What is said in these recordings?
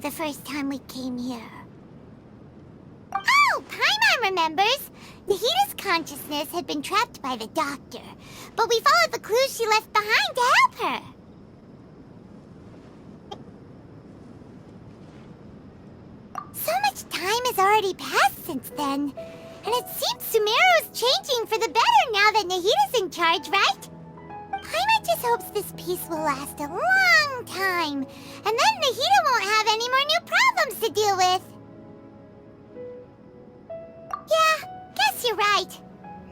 The first time we came here. Oh, Paimon remembers! Nahita's consciousness had been trapped by the doctor, but we followed the clues she left behind to help her. So much time has already passed since then, and it seems Sumeru's changing for the better now that Nahita's in charge, right? Paimon just hopes this peace will last a long time, and then Nahita won't have any more new problems to deal with. Yeah, guess you're right.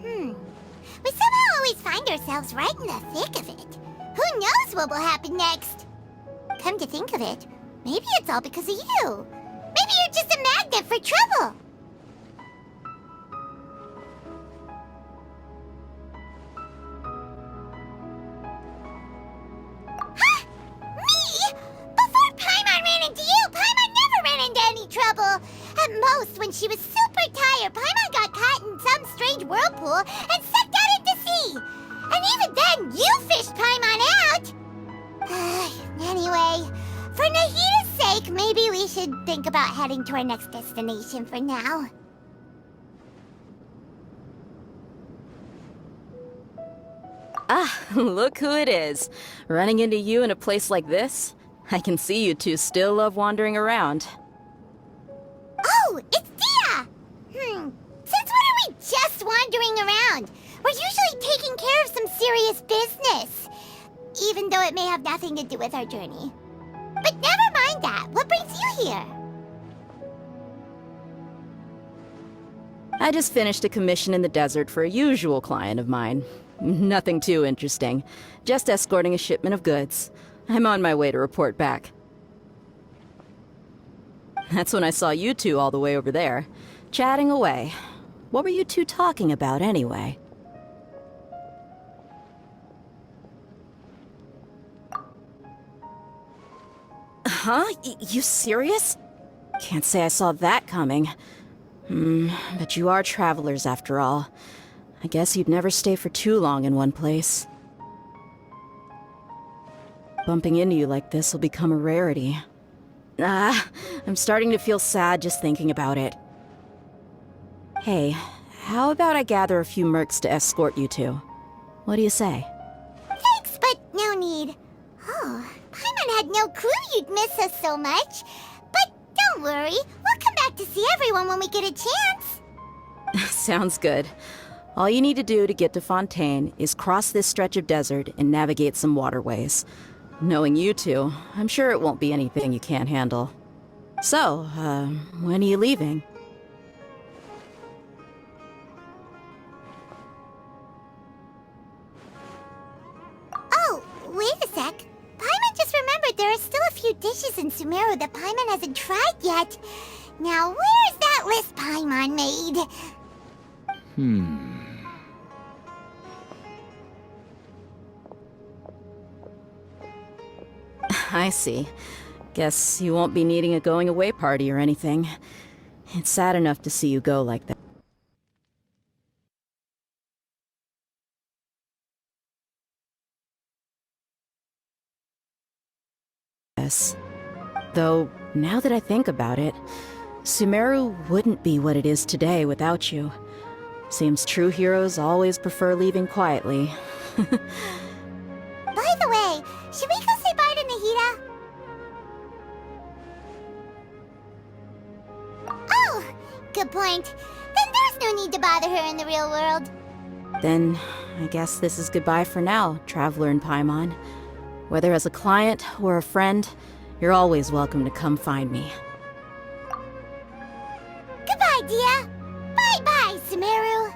We somehow always find ourselves right in the thick of it. Who knows what will happen next? Come to think of it, maybe it's all because of you. Maybe you're just a magnet for trouble. Trouble. At most, when she was super tired, Paimon got caught in some strange whirlpool and sucked out into sea. And even then, you fished Paimon out. Anyway, for Nahita's sake, maybe we should think about heading to our next destination for now. Ah, look who it is. Running into you in a place like this? I can see you two still love wandering around. Oh, it's Dia! Since when are we just wandering around? We're usually taking care of some serious business. Even though it may have nothing to do with our journey. But never mind that. What brings you here? I just finished a commission in the desert for a usual client of mine. Nothing too interesting. Just escorting a shipment of goods. I'm on my way to report back. That's when I saw you two all the way over there, chatting away. What were you two talking about, anyway? Huh? You serious? Can't say I saw that coming. But you are travelers after all. I guess you'd never stay for too long in one place. Bumping into you like this will become a rarity. I'm starting to feel sad just thinking about it. Hey, how about I gather a few mercs to escort you two? What do you say? Thanks, but no need. Oh, Paimon had no clue you'd miss us so much. But don't worry, we'll come back to see everyone when we get a chance. Sounds good. All you need to do to get to Fontaine is cross this stretch of desert and navigate some waterways. Knowing you two, I'm sure it won't be anything you can't handle. So, when are you leaving? Oh, wait a sec. Paimon just remembered there are still a few dishes in Sumeru that Paimon hasn't tried yet. Now, where's that list Paimon made? I see. Guess you won't be needing a going-away party or anything. It's sad enough to see you go like that. Yes. Though, now that I think about it, Sumeru wouldn't be what it is today without you. Seems true heroes always prefer leaving quietly. By the way, should we go say bye to Nahita? Oh, good point. Then there's no need to bother her in the real world. Then, I guess this is goodbye for now, Traveler and Paimon. Whether as a client or a friend, You're always welcome to come find me. Goodbye, Dia. Bye-bye, Sumeru.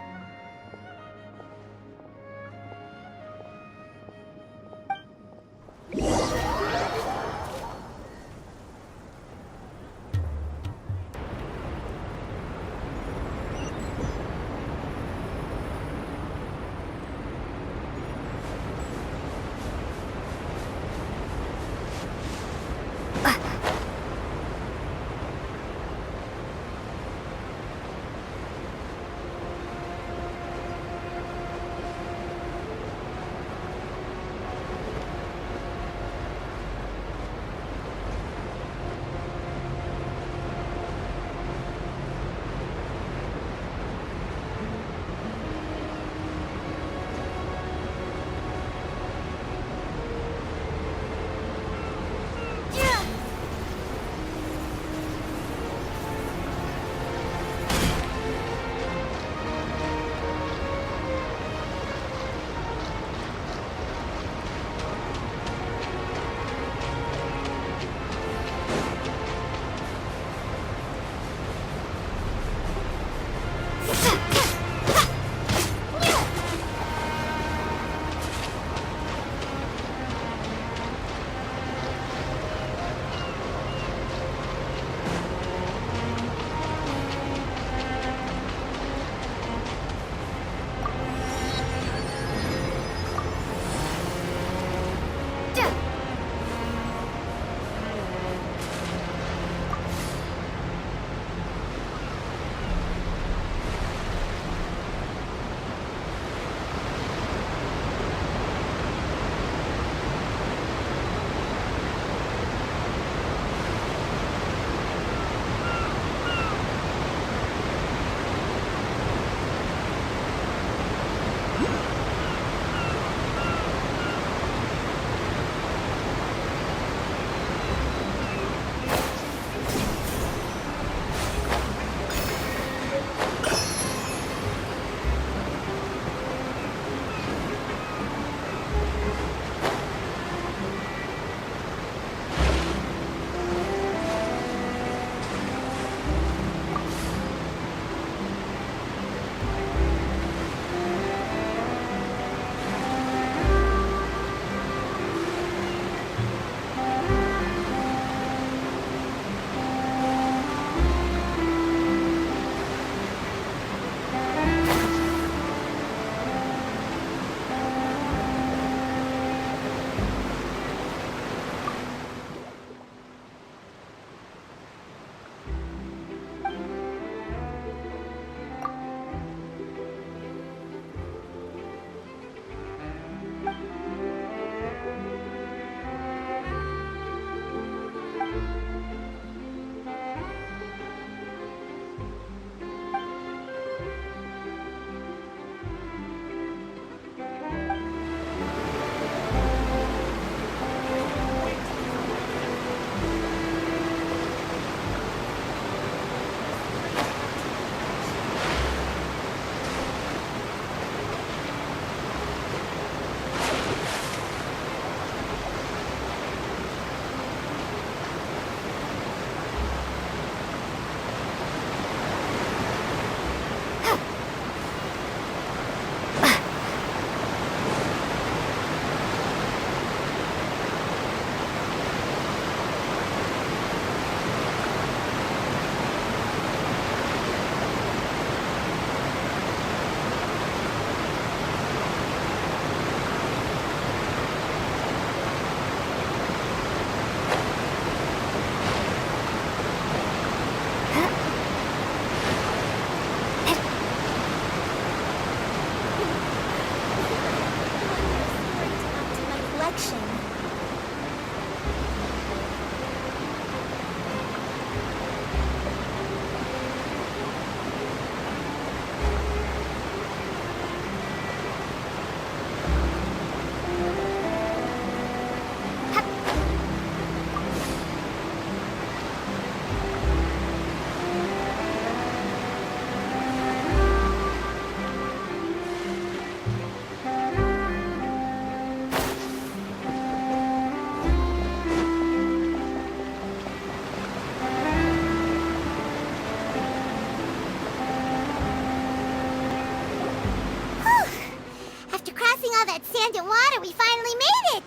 water, we finally made it!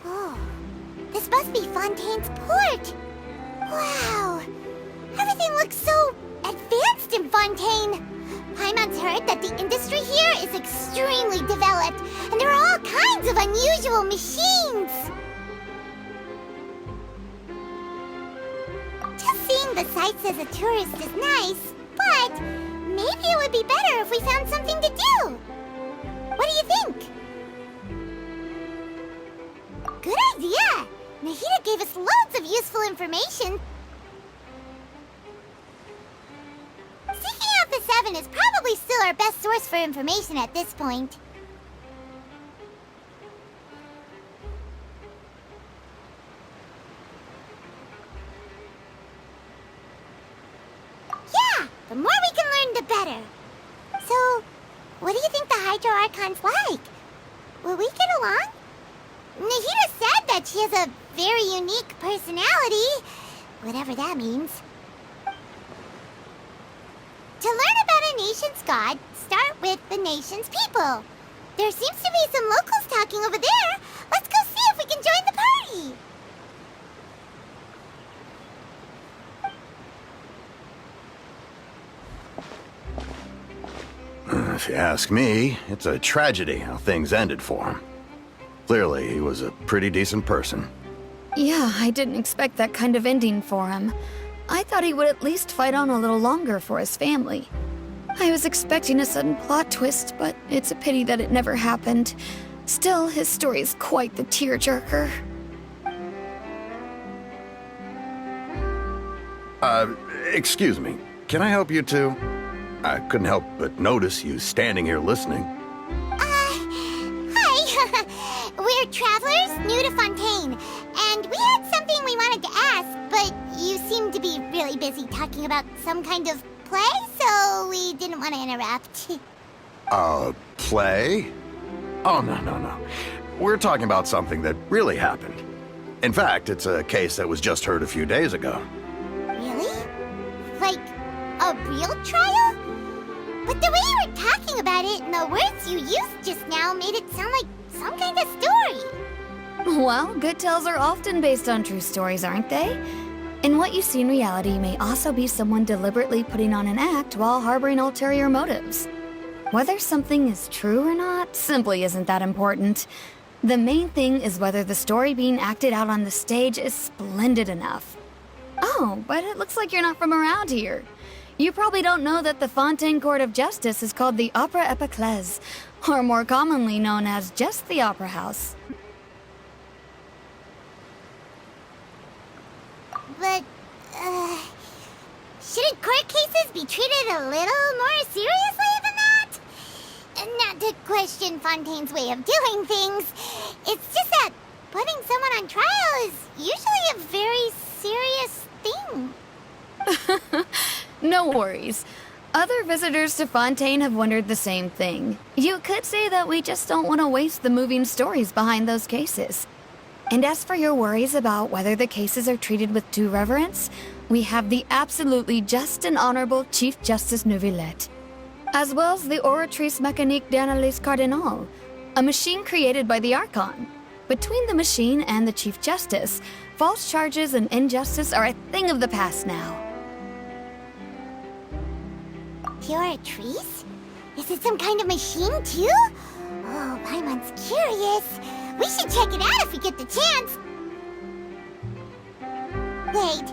Oh, this must be Fontaine's port. Wow, everything looks so advanced in Fontaine. Paimon's heard that the industry here is extremely developed, and there are all kinds of unusual machines. Just seeing the sights as a tourist is nice, but maybe it would be better if we found something to do. What do you think? Good idea! Nahida gave us loads of useful information. Seeking out the Seven is probably still our best source for information at this point. Yeah! The more we can learn, the better. So, what do you think the Hydro Archon's like? Will we get along? Nahida said that she has a very unique personality, whatever that means. To learn about a nation's god, start with the nation's people. There seems to be some locals talking over there. Let's go see if we can join the party. If you ask me, it's a tragedy how things ended for him. Clearly, he was a pretty decent person. Yeah, I didn't expect that kind of ending for him. I thought he would at least fight on a little longer for his family. I was expecting a sudden plot twist, but it's a pity that it never happened. Still, his story is quite the tearjerker. Excuse me. Can I help you too? I couldn't help but notice you standing here listening. Hi. We're travelers new to Fontaine, and we had something we wanted to ask, but you seem to be really busy talking about some kind of play, so we didn't want to interrupt. Play? Oh, no. We're talking about something that really happened. In fact, it's a case that was just heard a few days ago. Really? Like, a real trial? But the way you were talking about it and the words you used just now made it sound like some kind of story. Well, good tales are often based on true stories, aren't they? And what you see in reality may also be someone deliberately putting on an act while harboring ulterior motives. Whether something is true or not simply isn't that important. The main thing is whether the story being acted out on the stage is splendid enough. Oh, but it looks like you're not from around here. You probably don't know that the Fontaine Court of Justice is called the Opera Epiclese, or more commonly known as just the Opera House. But, shouldn't court cases be treated a little more seriously than that? Not to question Fontaine's way of doing things. It's just that putting someone on trial is usually a very serious thing. No worries. Other visitors to Fontaine have wondered the same thing. You could say that we just don't want to waste the moving stories behind those cases. And as for your worries about whether the cases are treated with due reverence, we have the absolutely just and honorable Chief Justice Neuvillette, as well as the Oratrice Mécanique d'Analyse Cardinal, a machine created by the Archon. Between the machine and the Chief Justice, false charges and injustice are a thing of the past now. Oratrice? Is it some kind of machine, too? Oh, Paimon's curious. We should check it out if we get the chance. Wait,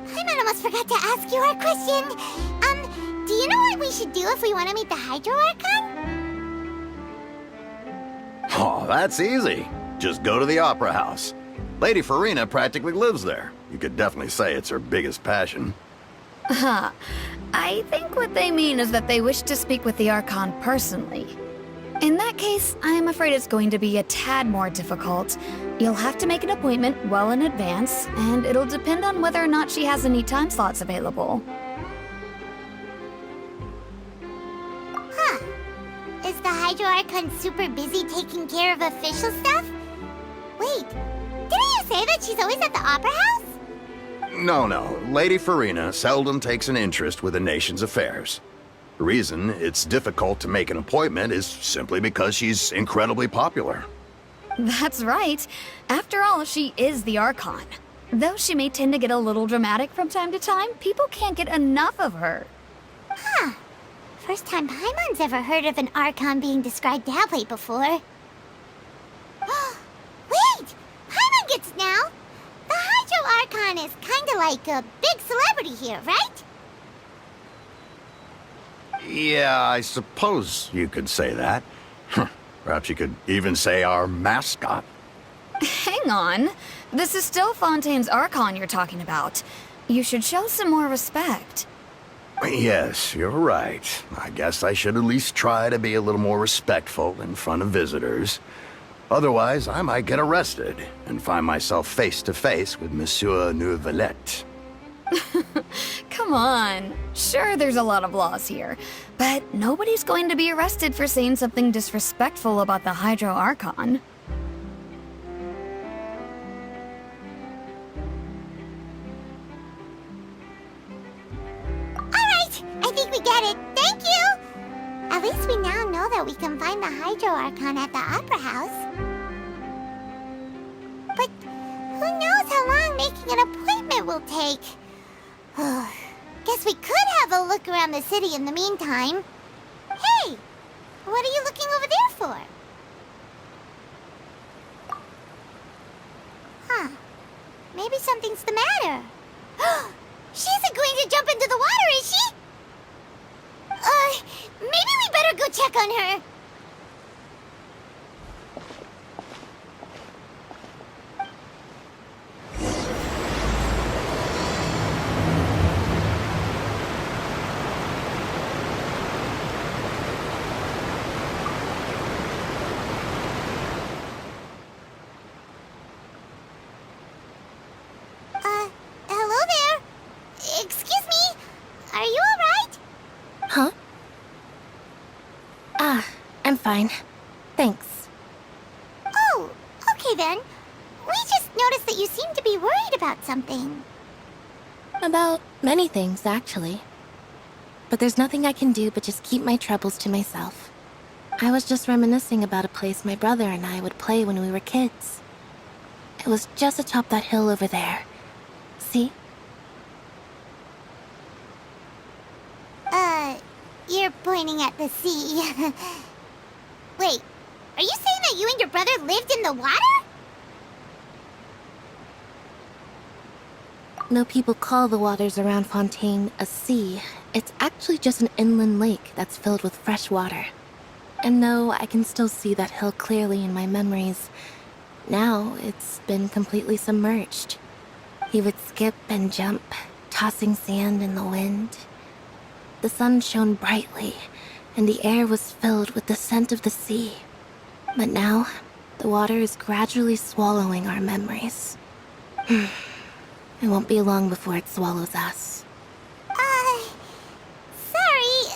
Paimon almost forgot to ask you our question. Do you know what we should do if we want to meet the Hydro Archon? Oh, that's easy. Just go to the Opera House. Lady Farina practically lives there. You could definitely say it's her biggest passion. Huh. I think what they mean is that they wish to speak with the Archon personally. In that case, I'm afraid it's going to be a tad more difficult. You'll have to make an appointment well in advance, and it'll depend on whether or not she has any time slots available. Huh. Is the Hydro Archon super busy taking care of official stuff? Wait, didn't you say that she's always at the Opera House? No. Lady Farina seldom takes an interest with the nation's affairs. The reason it's difficult to make an appointment is simply because she's incredibly popular. That's right. After all, she is the Archon. Though she may tend to get a little dramatic from time to time, people can't get enough of her. Huh. First time Paimon's ever heard of an Archon being described that way before. Wait! Paimon gets now! The Hydro Archon is kinda like a big celebrity here, right? Yeah, I suppose you could say that. Perhaps you could even say our mascot. Hang on. This is still Fontaine's Archon you're talking about. You should show some more respect. Yes, you're right. I guess I should at least try to be a little more respectful in front of visitors. Otherwise, I might get arrested and find myself face to face with Monsieur Noirceur. Come on. Sure, there's a lot of laws here, but nobody's going to be arrested for saying something disrespectful about the Hydro Archon. Alright, I think we get it. Thank you! At least we now know that we can find the Hydro Archon at the Opera House. But who knows how long making an appointment will take? Guess we could have a look around the city in the meantime. Hey! What are you looking over there for? Huh. Maybe something's the matter. She isn't going to jump into the water, is she? Maybe we better go check on her. Hello there. Excuse me. Are you alright? Huh? I'm fine. Thanks. Oh, okay then. We just noticed that you seem to be worried about something. About many things, actually. But there's nothing I can do but just keep my troubles to myself. I was just reminiscing about a place my brother and I would play when we were kids. It was just atop that hill over there. See? You're pointing at the sea. Wait, are you saying that you and your brother lived in the water? Though people call the waters around Fontaine a sea, it's actually just an inland lake that's filled with fresh water. And though I can still see that hill clearly in my memories, now it's been completely submerged. He would skip and jump, tossing sand in the wind. The sun shone brightly, and the air was filled with the scent of the sea. But now, the water is gradually swallowing our memories. It won't be long before it swallows us. Sorry.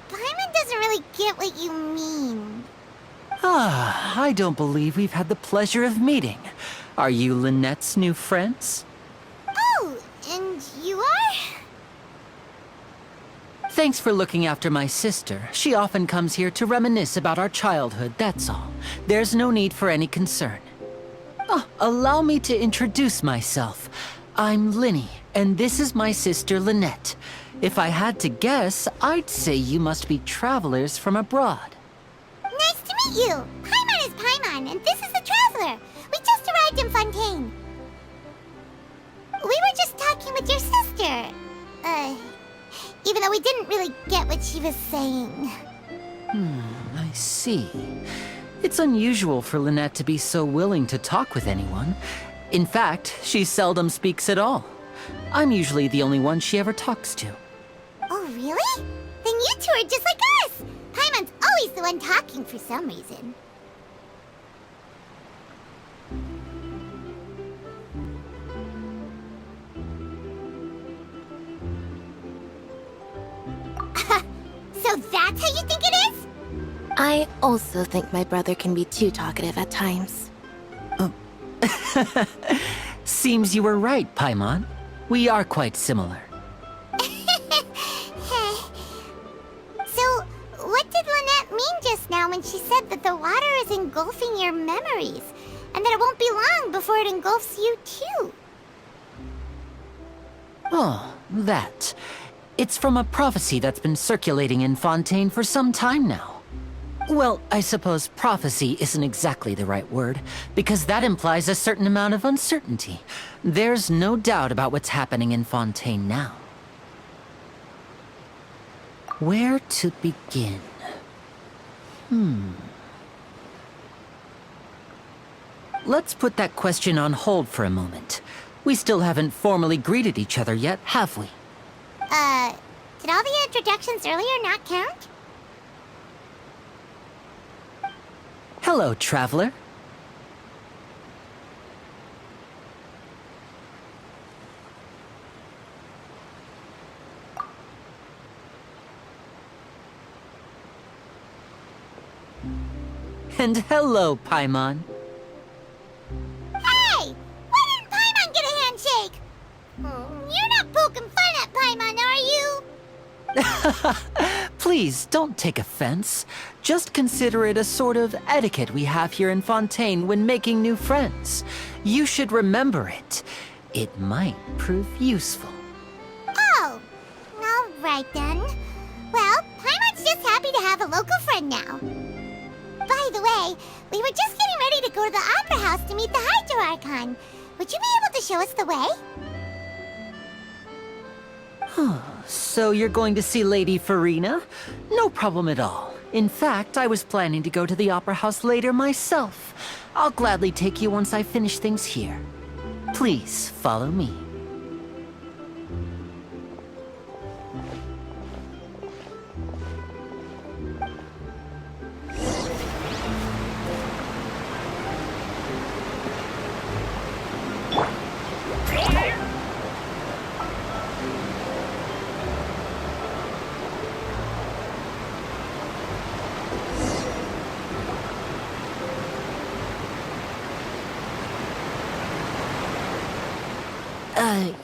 Paimon doesn't really get what you mean. I don't believe we've had the pleasure of meeting. Are you Lynette's new friends? Oh, and you are? Thanks for looking after my sister. She often comes here to reminisce about our childhood, that's all. There's no need for any concern. Oh, allow me to introduce myself. I'm Linny, and this is my sister Lynette. If I had to guess, I'd say you must be travelers from abroad. Nice to meet you. Paimon is Paimon, and this is the Traveler. We just arrived in Fontaine. We were just talking with your sister. Even though we didn't really get what she was saying. I see. It's unusual for Lynette to be so willing to talk with anyone. In fact, she seldom speaks at all. I'm usually the only one she ever talks to. Oh, really? Then you two are just like us! Paimon's always the one talking for some reason. So that's how you think it is? I also think my brother can be too talkative at times. Seems you were right, Paimon. We are quite similar. just now when she said that the water is engulfing your memories, and that it won't be long before it engulfs you too. Oh, that. It's from a prophecy that's been circulating in Fontaine for some time now. Well, I suppose prophecy isn't exactly the right word, because that implies a certain amount of uncertainty. There's no doubt about what's happening in Fontaine now. Where to begin? Let's put that question on hold for a moment. We still haven't formally greeted each other yet, have we? Did all the introductions earlier not count? Hello, traveler. And hello, Paimon. Hey! Why didn't Paimon get a handshake? You're not poking fun at Paimon, are you? Please, don't take offense. Just consider it a sort of etiquette we have here in Fontaine when making new friends. You should remember it. It might prove useful. Oh, all right then. Well, Paimon's just happy to have a local friend now. By the way, we were just getting ready to go to the Opera House to meet the Hydro Archon. Would you be able to show us the way? So you're going to see Lady Farina? No problem at all. In fact, I was planning to go to the Opera House later myself. I'll gladly take you once I finish things here. Please, follow me.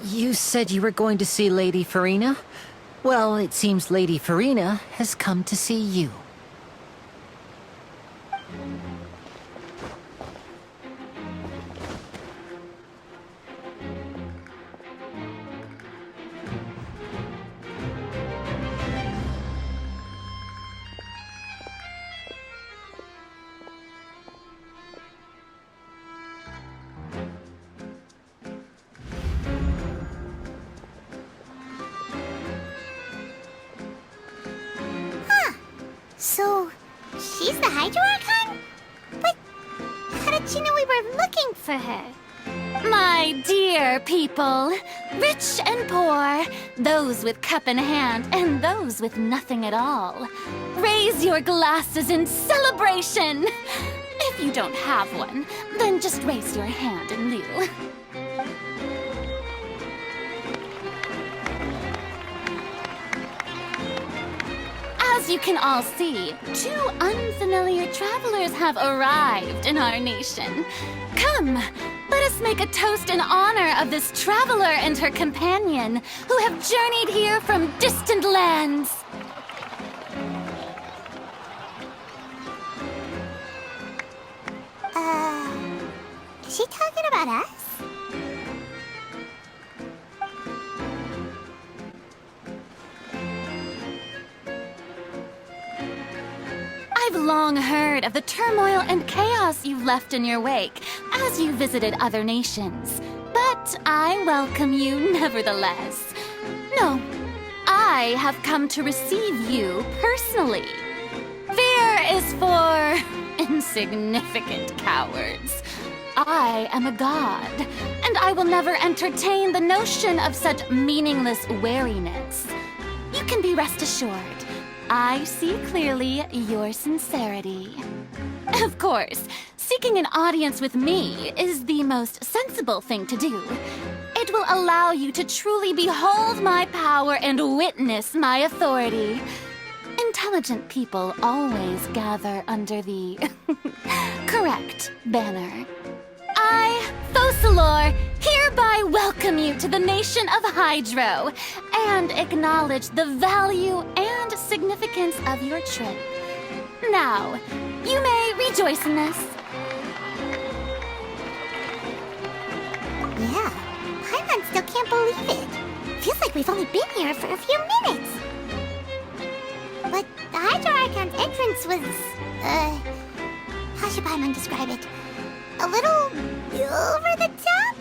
You said you were going to see Lady Farina? Well, it seems Lady Farina has come to see you. So, she's the Hydro Archon? But how did she know we were looking for her? My dear people, rich and poor, those with cup in hand and those with nothing at all, raise your glasses in celebration! If you don't have one, then just raise your hand in lieu. As you can all see, two unfamiliar travelers have arrived in our nation. Come, let us make a toast in honor of this traveler and her companion who have journeyed here from distant lands. Is she talking about us? I've long heard of the turmoil and chaos you've left in your wake as you visited other nations. But I welcome you nevertheless. No, I have come to receive you personally. Fear is for insignificant cowards. I am a god, and I will never entertain the notion of such meaningless wariness. You can be rest assured. I see clearly your sincerity. Of course, seeking an audience with me is the most sensible thing to do. It will allow you to truly behold my power and witness my authority. Intelligent people always gather under the correct banner. I, Focalor, hereby welcome you to the nation of Hydro and acknowledge the value and significance of your trip. Now, you may rejoice in this. Yeah, Paimon still can't believe it. Feels like we've only been here for a few minutes. But the Hydro Archon's entrance was, how should Paimon describe it? A little over the top?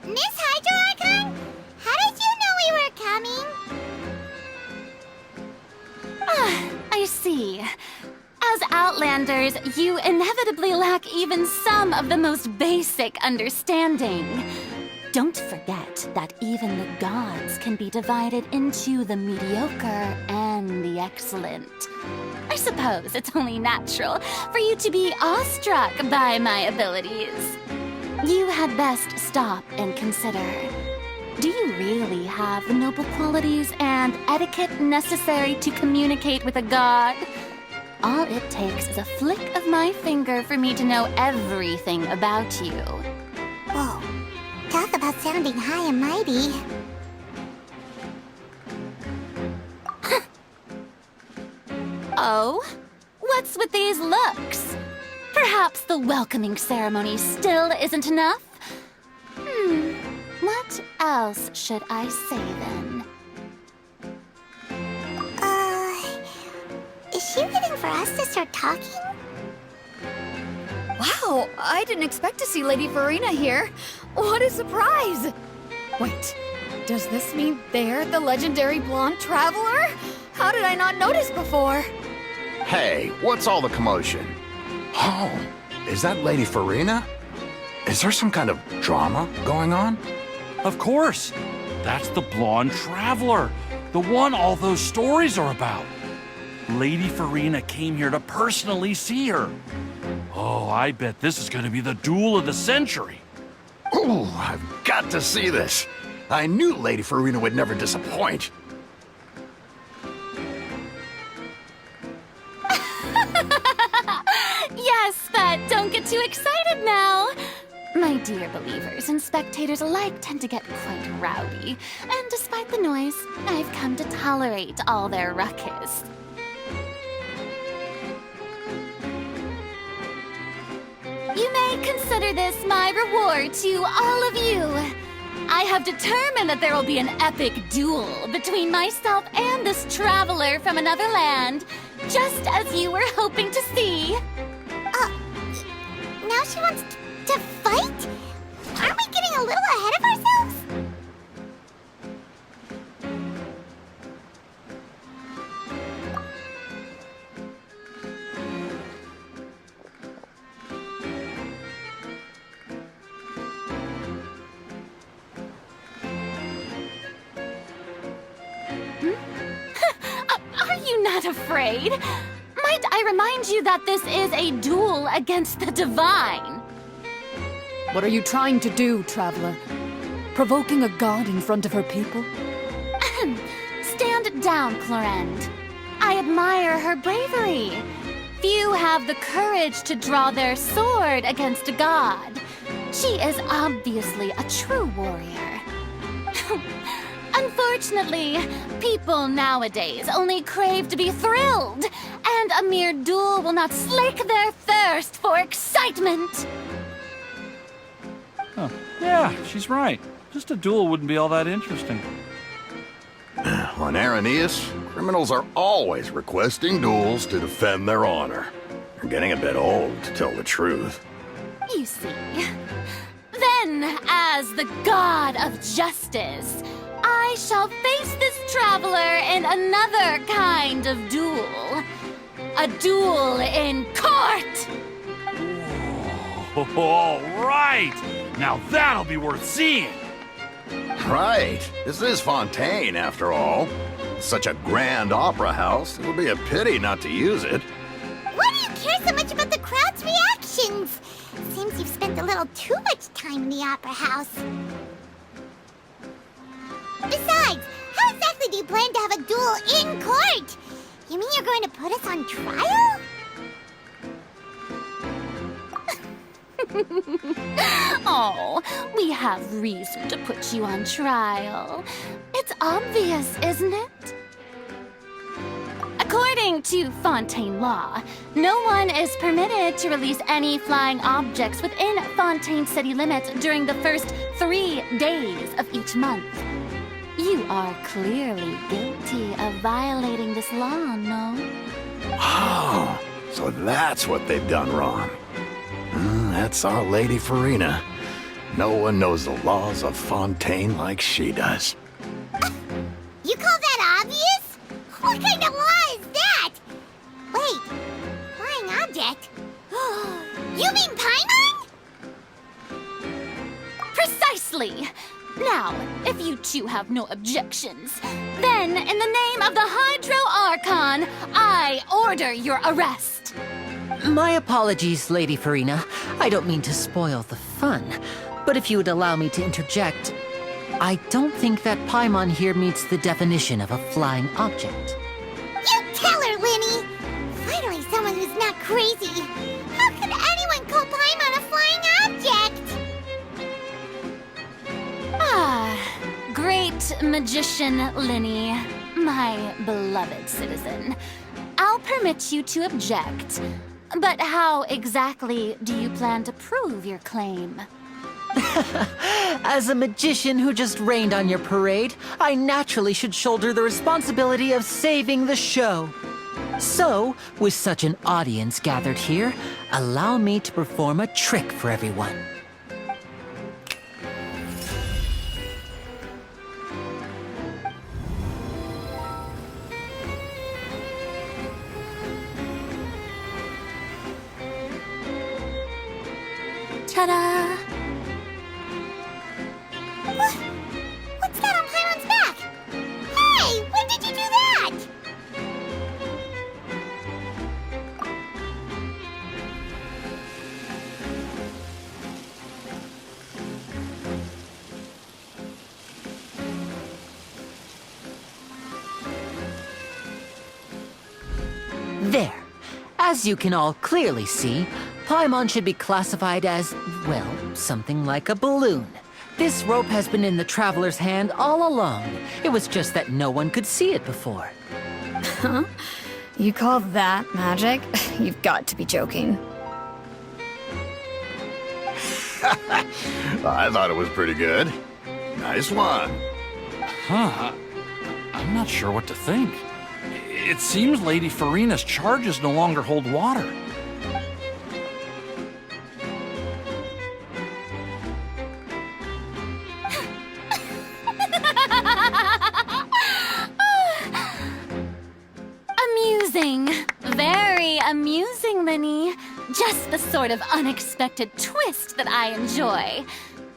Miss Hydro Archon? How did you know we were coming? I see. As Outlanders, you inevitably lack even some of the most basic understanding. Don't forget that even the gods can be divided into the mediocre and the excellent. I suppose it's only natural for you to be awestruck by my abilities. You had best stop and consider. Do you really have the noble qualities and etiquette necessary to communicate with a god? All it takes is a flick of my finger for me to know everything about you. Whoa, talk about sounding high and mighty. Oh? What's with these looks? Perhaps the welcoming ceremony still isn't enough? What else should I say then? Is she waiting for us to start talking? Wow, I didn't expect to see Lady Farina here. What a surprise! Wait, does this mean they're the legendary blonde traveler? How did I not notice before? Hey, what's all the commotion? Oh, is that Lady Farina? Is there some kind of drama going on? Of course. That's the blonde traveler. The one all those stories are about. Lady Farina came here to personally see her. Oh, I bet this is going to be the duel of the century. Ooh, I've got to see this. I knew Lady Farina would never disappoint. Yes, but don't get too excited now. My dear believers and spectators alike tend to get quite rowdy, and despite the noise, I've come to tolerate all their ruckus. You may consider this my reward to all of you. I have determined that there will be an epic duel between myself and this traveler from another land, just as you were hoping to see. Now she wants to fight? Aren't we getting a little ahead of ourselves? Are you not afraid? Might I remind you that this is a duel against the divine? What are you trying to do, traveler? Provoking a god in front of her people? Stand down, Clorend. I admire her bravery. Few have the courage to draw their sword against a god. She is obviously a true warrior. Unfortunately, people nowadays only crave to be thrilled, and a mere duel will not slake their thirst for excitement. Huh. Yeah, she's right. Just a duel wouldn't be all that interesting. On Araneus, criminals are always requesting duels to defend their honor. They're getting a bit old, to tell the truth. You see. Then, as the god of justice, I shall face this traveler in another kind of duel. A duel in court! All right! Now that'll be worth seeing! Right. This is Fontaine, after all. Such a grand opera house, it would be a pity not to use it. Why do you care so much about the crowd's reactions? Seems you've spent a little too much time in the opera house. Besides, how exactly do you plan to have a duel in court? You mean you're going to put us on trial? Oh, we have reason to put you on trial. It's obvious, isn't it? According to Fontaine law, no one is permitted to release any flying objects within Fontaine city limits during the first 3 days of each month. You are clearly guilty of violating this law, no? Oh, so that's what they've done wrong. That's our Lady Farina. No one knows the laws of Fontaine like she does. You call that obvious? What kind of law is that? Wait, flying object? You mean Paimon? Precisely! Now, if you two have no objections, then in the name of the Hydro Archon, I order your arrest. My apologies, Lady Farina. I don't mean to spoil the fun, but if you would allow me to interject, I don't think that Paimon here meets the definition of a flying object. You tell her, Linny! Finally someone who's not crazy. How could anyone call Paimon a flying object? Ah, great magician Linny, my beloved citizen. I'll permit you to object, but how exactly do you plan to prove your claim? As a magician who just rained on your parade, I naturally should shoulder the responsibility of saving the show. So, with such an audience gathered here, allow me to perform a trick for everyone. Ta-da! What's that on Paimon's back? Hey, when did you do that? There. As you can all clearly see, Paimon should be classified as, well, something like a balloon. This rope has been in the Traveler's hand all along. It was just that no one could see it before. Huh? You call that magic? You've got to be joking. I thought it was pretty good. Nice one. Huh. I'm not sure what to think. It seems Lady Farina's charges no longer hold water. Amusing. Very amusing, Linny. Just the sort of unexpected twist that I enjoy.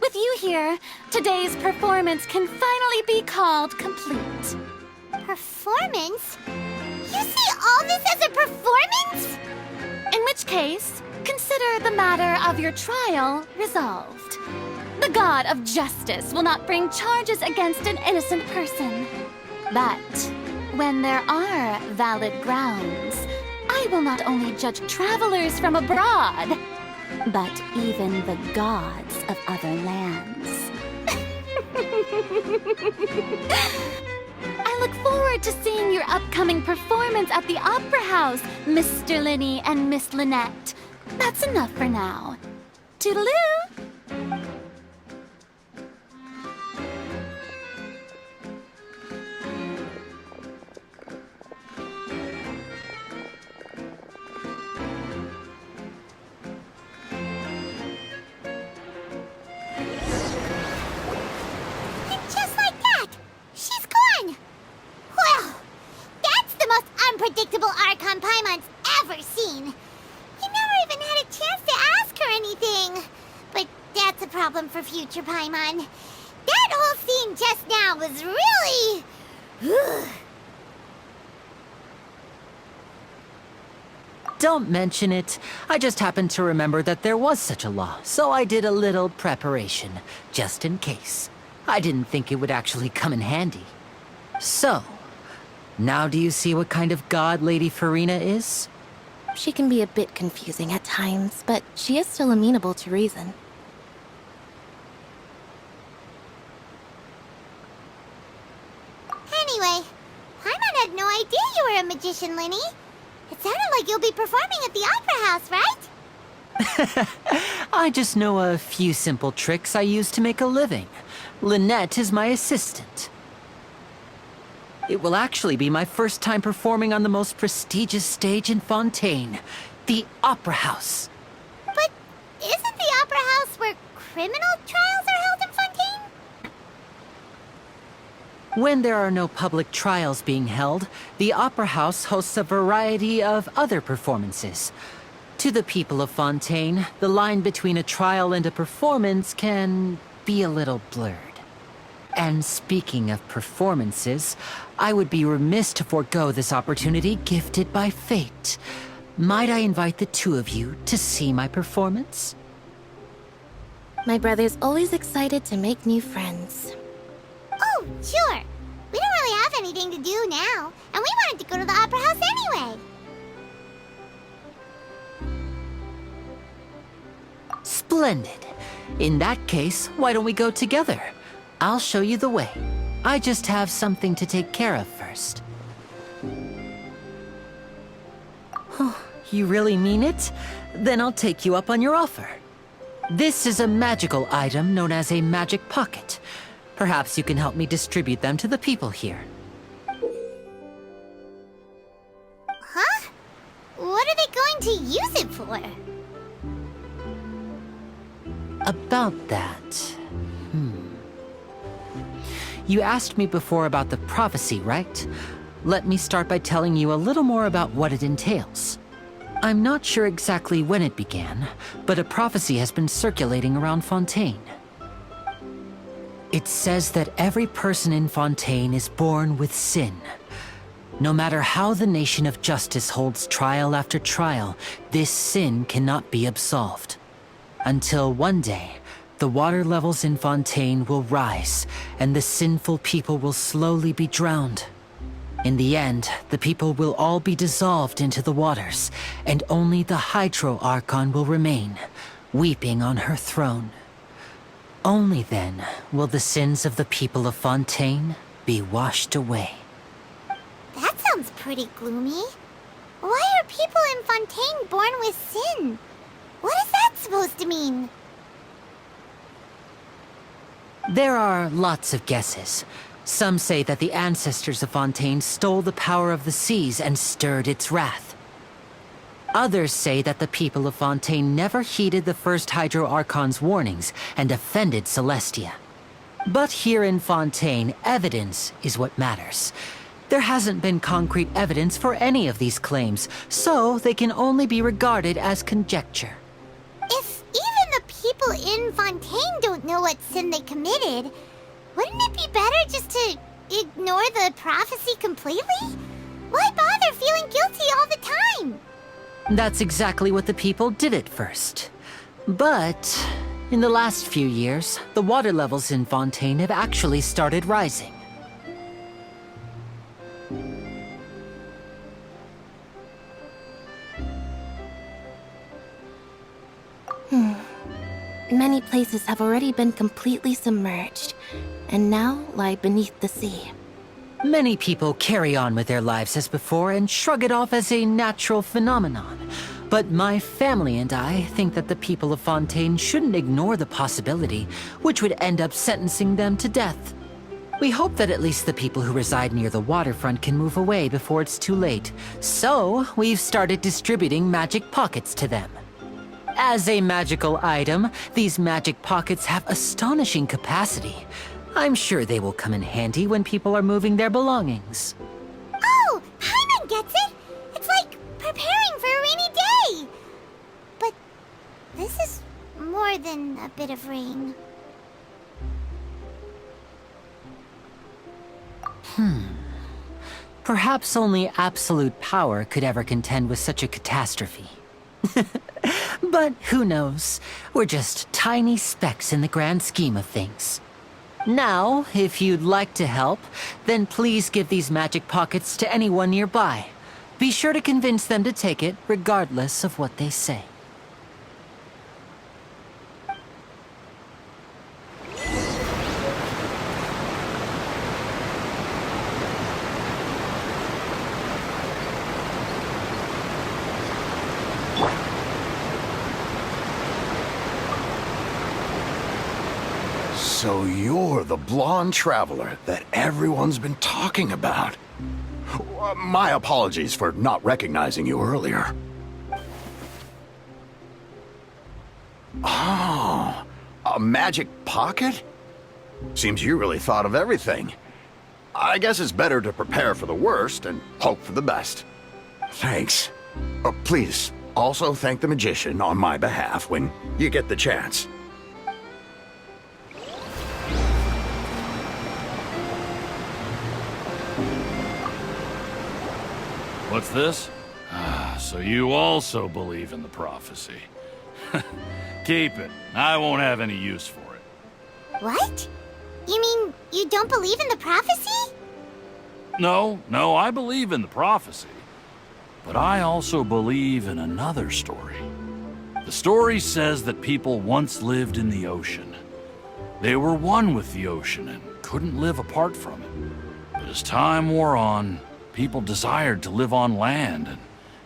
With you here, today's performance can finally be called complete. Performance? You see all this as a performance? In which case, consider the matter of your trial resolved. The god of justice will not bring charges against an innocent person. But when there are valid grounds, I will not only judge travelers from abroad, but even the gods of other lands. I look forward to seeing your upcoming performance at the Opera House, Mr. Linny and Miss Lynette. That's enough for now. Toodaloo! And just like that, she's gone. Well, that's the most unpredictable Archon Paimon's ever seen. You never even had a chance to ask her anything. But that's a problem for future Paimon. That whole scene just now was really... Don't mention it. I just happened to remember that there was such a law, so I did a little preparation, just in case. I didn't think it would actually come in handy. So, now do you see what kind of god Lady Farina is? She can be a bit confusing at times, but she is still amenable to reason. Anyway, Paimon had no idea you were a magician, Linny. It sounded like you'll be performing at the Opera House, right? I just know a few simple tricks I use to make a living. Lynette is my assistant. It will actually be my first time performing on the most prestigious stage in Fontaine, the Opera House. But isn't the Opera House where criminal trials are held in Fontaine? When there are no public trials being held, the Opera House hosts a variety of other performances. To the people of Fontaine, the line between a trial and a performance can be a little blurred. And speaking of performances, I would be remiss to forego this opportunity gifted by fate. Might I invite the two of you to see my performance? My brother's always excited to make new friends. Oh, sure. We don't really have anything to do now, and we wanted to go to the Opera House anyway. Splendid. In that case, why don't we go together? I'll show you the way. I just have something to take care of first. Oh, you really mean it? Then I'll take you up on your offer. This is a magical item known as a magic pocket. Perhaps you can help me distribute them to the people here. Huh? What are they going to use it for? About that... You asked me before about the prophecy, right? Let me start by telling you a little more about what it entails. I'm not sure exactly when it began, but a prophecy has been circulating around Fontaine. It says that every person in Fontaine is born with sin. No matter how the nation of justice holds trial after trial, this sin cannot be absolved. Until one day, the water levels in Fontaine will rise, and the sinful people will slowly be drowned. In the end, the people will all be dissolved into the waters, and only the Noirceur Archon will remain, weeping on her throne. Only then will the sins of the people of Fontaine be washed away. That sounds pretty gloomy. Why are people in Fontaine born with sin? What is that supposed to mean? There are lots of guesses. Some say that the ancestors of Fontaine stole the power of the seas and stirred its wrath. Others say that the people of Fontaine never heeded the first Noirceur Archon's warnings and offended Celestia. But here in Fontaine, evidence is what matters. There hasn't been concrete evidence for any of these claims, so they can only be regarded as conjecture. If even the people in Fontaine don't know what sin they committed, wouldn't it be better just to ignore the prophecy completely? Why bother feeling guilty all the time? That's exactly what the people did at first. But in the last few years, the water levels in Fontaine have actually started rising. Many places have already been completely submerged, and now lie beneath the sea. Many people carry on with their lives as before and shrug it off as a natural phenomenon. But my family and I think that the people of Fontaine shouldn't ignore the possibility, which would end up sentencing them to death. We hope that at least the people who reside near the waterfront can move away before it's too late. So, we've started distributing magic pockets to them. As a magical item, these magic pockets have astonishing capacity. I'm sure they will come in handy when people are moving their belongings. Oh, Paimon gets it! It's like preparing for a rainy day! But this is more than a bit of rain. Perhaps only absolute power could ever contend with such a catastrophe. But who knows? We're just tiny specks in the grand scheme of things. Now, if you'd like to help, then please give these magic pockets to anyone nearby. Be sure to convince them to take it, regardless of what they say. So you're the blonde traveler that everyone's been talking about. My apologies for not recognizing you earlier. Oh, a magic pocket? Seems you really thought of everything. I guess it's better to prepare for the worst and hope for the best. Thanks. Please, also thank the magician on my behalf when you get the chance. What's this? So you also believe in the prophecy. Keep it. I won't have any use for it. What? You mean you don't believe in the prophecy? No, I believe in the prophecy. But I also believe in another story. The story says that people once lived in the ocean. They were one with the ocean and couldn't live apart from it. But as time wore on, people desired to live on land and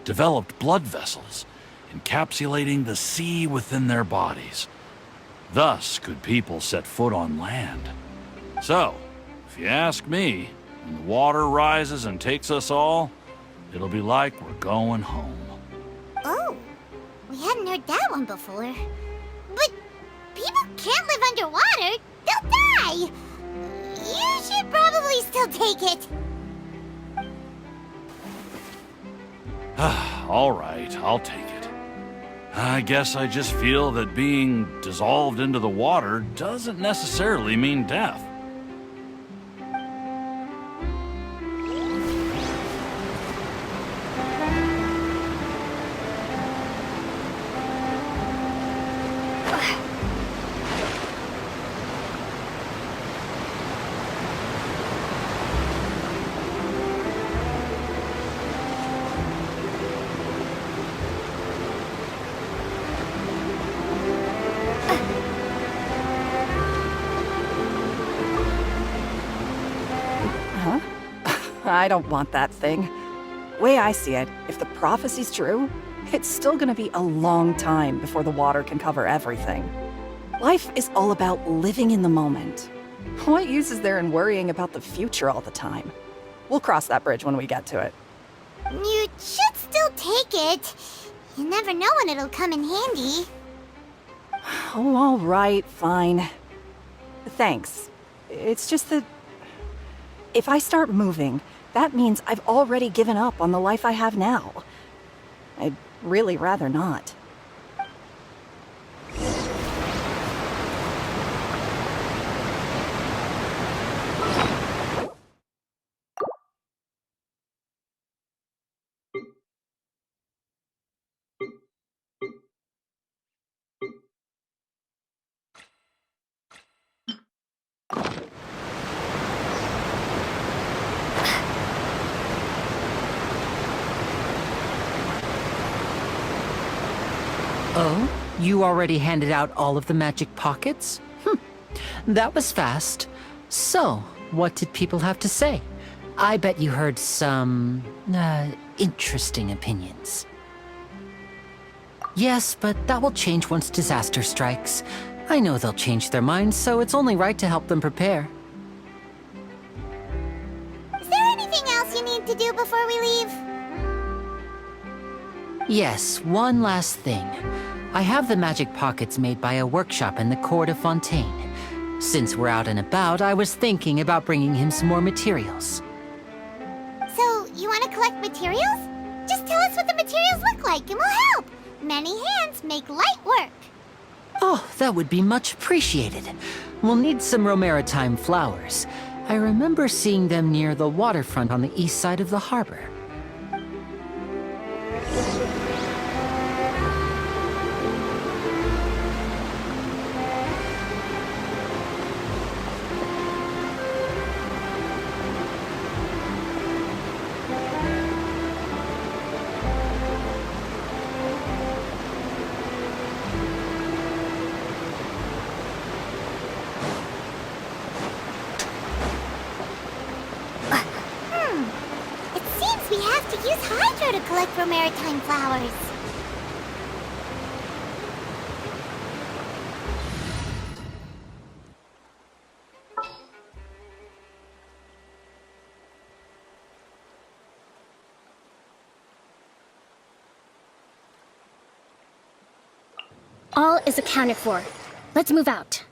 developed blood vessels, encapsulating the sea within their bodies. Thus could people set foot on land. So, if you ask me, when the water rises and takes us all, it'll be like we're going home. Oh, we hadn't heard that one before. But people can't live underwater. They'll die. You should probably still take it. All right, I'll take it. I guess I just feel that being dissolved into the water doesn't necessarily mean death. I don't want that thing. Way I see it, if the prophecy's true, it's still gonna be a long time before the water can cover everything. Life is all about living in the moment. What use is there in worrying about the future all the time? We'll cross that bridge when we get to it. You should still take it. You never know when it'll come in handy. Oh, all right, fine. Thanks. It's just that if I start moving, that means I've already given up on the life I have now. I'd really rather not. Oh? You already handed out all of the magic pockets? That was fast. So, what did people have to say? I bet you heard some, interesting opinions. Yes, but that will change once disaster strikes. I know they'll change their minds, so it's only right to help them prepare. Is there anything else you need to do before we leave? Yes, one last thing. I have the magic pockets made by a workshop in the court of Fontaine. Since we're out and about, I was thinking about bringing him some more materials. So, you want to collect materials? Just tell us what the materials look like and we'll help. Many hands make light work. Oh, that would be much appreciated. We'll need some Romaritime flowers. I remember seeing them near the waterfront on the east side of the harbor. It seems we have to use Hydro to collect Romaritime flowers. All is accounted for. Let's move out.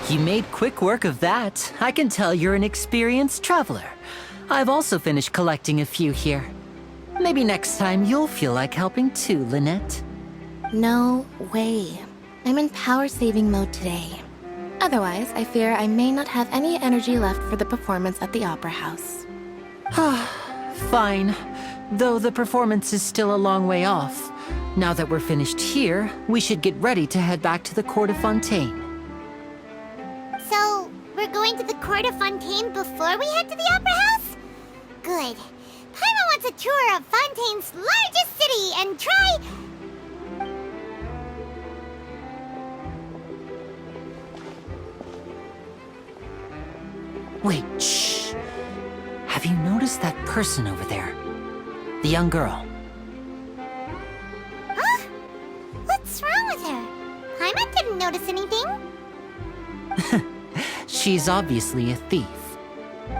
You made quick work of that. I can tell you're an experienced traveler. I've also finished collecting a few here. Maybe next time you'll feel like helping too, Lynette. No way. I'm in power-saving mode today. Otherwise, I fear I may not have any energy left for the performance at the Opera House. Fine. Though the performance is still a long way off. Now that we're finished here, we should get ready to head back to the Court of Fontaine. So, we're going to the Court of Fontaine before we head to the Opera House? Good. Paimon wants a tour of Fontaine's largest city and try... Wait, shh. Have you noticed that person over there? The young girl. Huh? What's wrong with her? Paimon didn't notice anything. She's obviously a thief.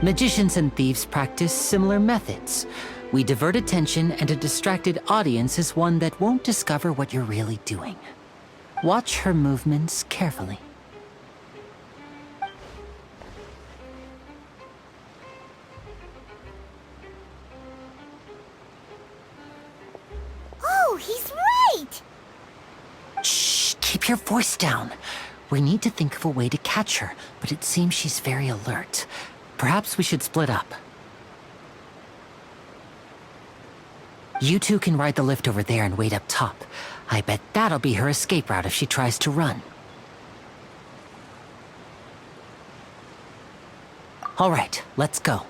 Magicians and thieves practice similar methods. We divert attention, and a distracted audience is one that won't discover what you're really doing. Watch her movements carefully. Oh, he's right! Shh, keep your voice down. We need to think of a way to catch her, but it seems she's very alert. Perhaps we should split up. You two can ride the lift over there and wait up top. I bet that'll be her escape route if she tries to run. All right, let's go.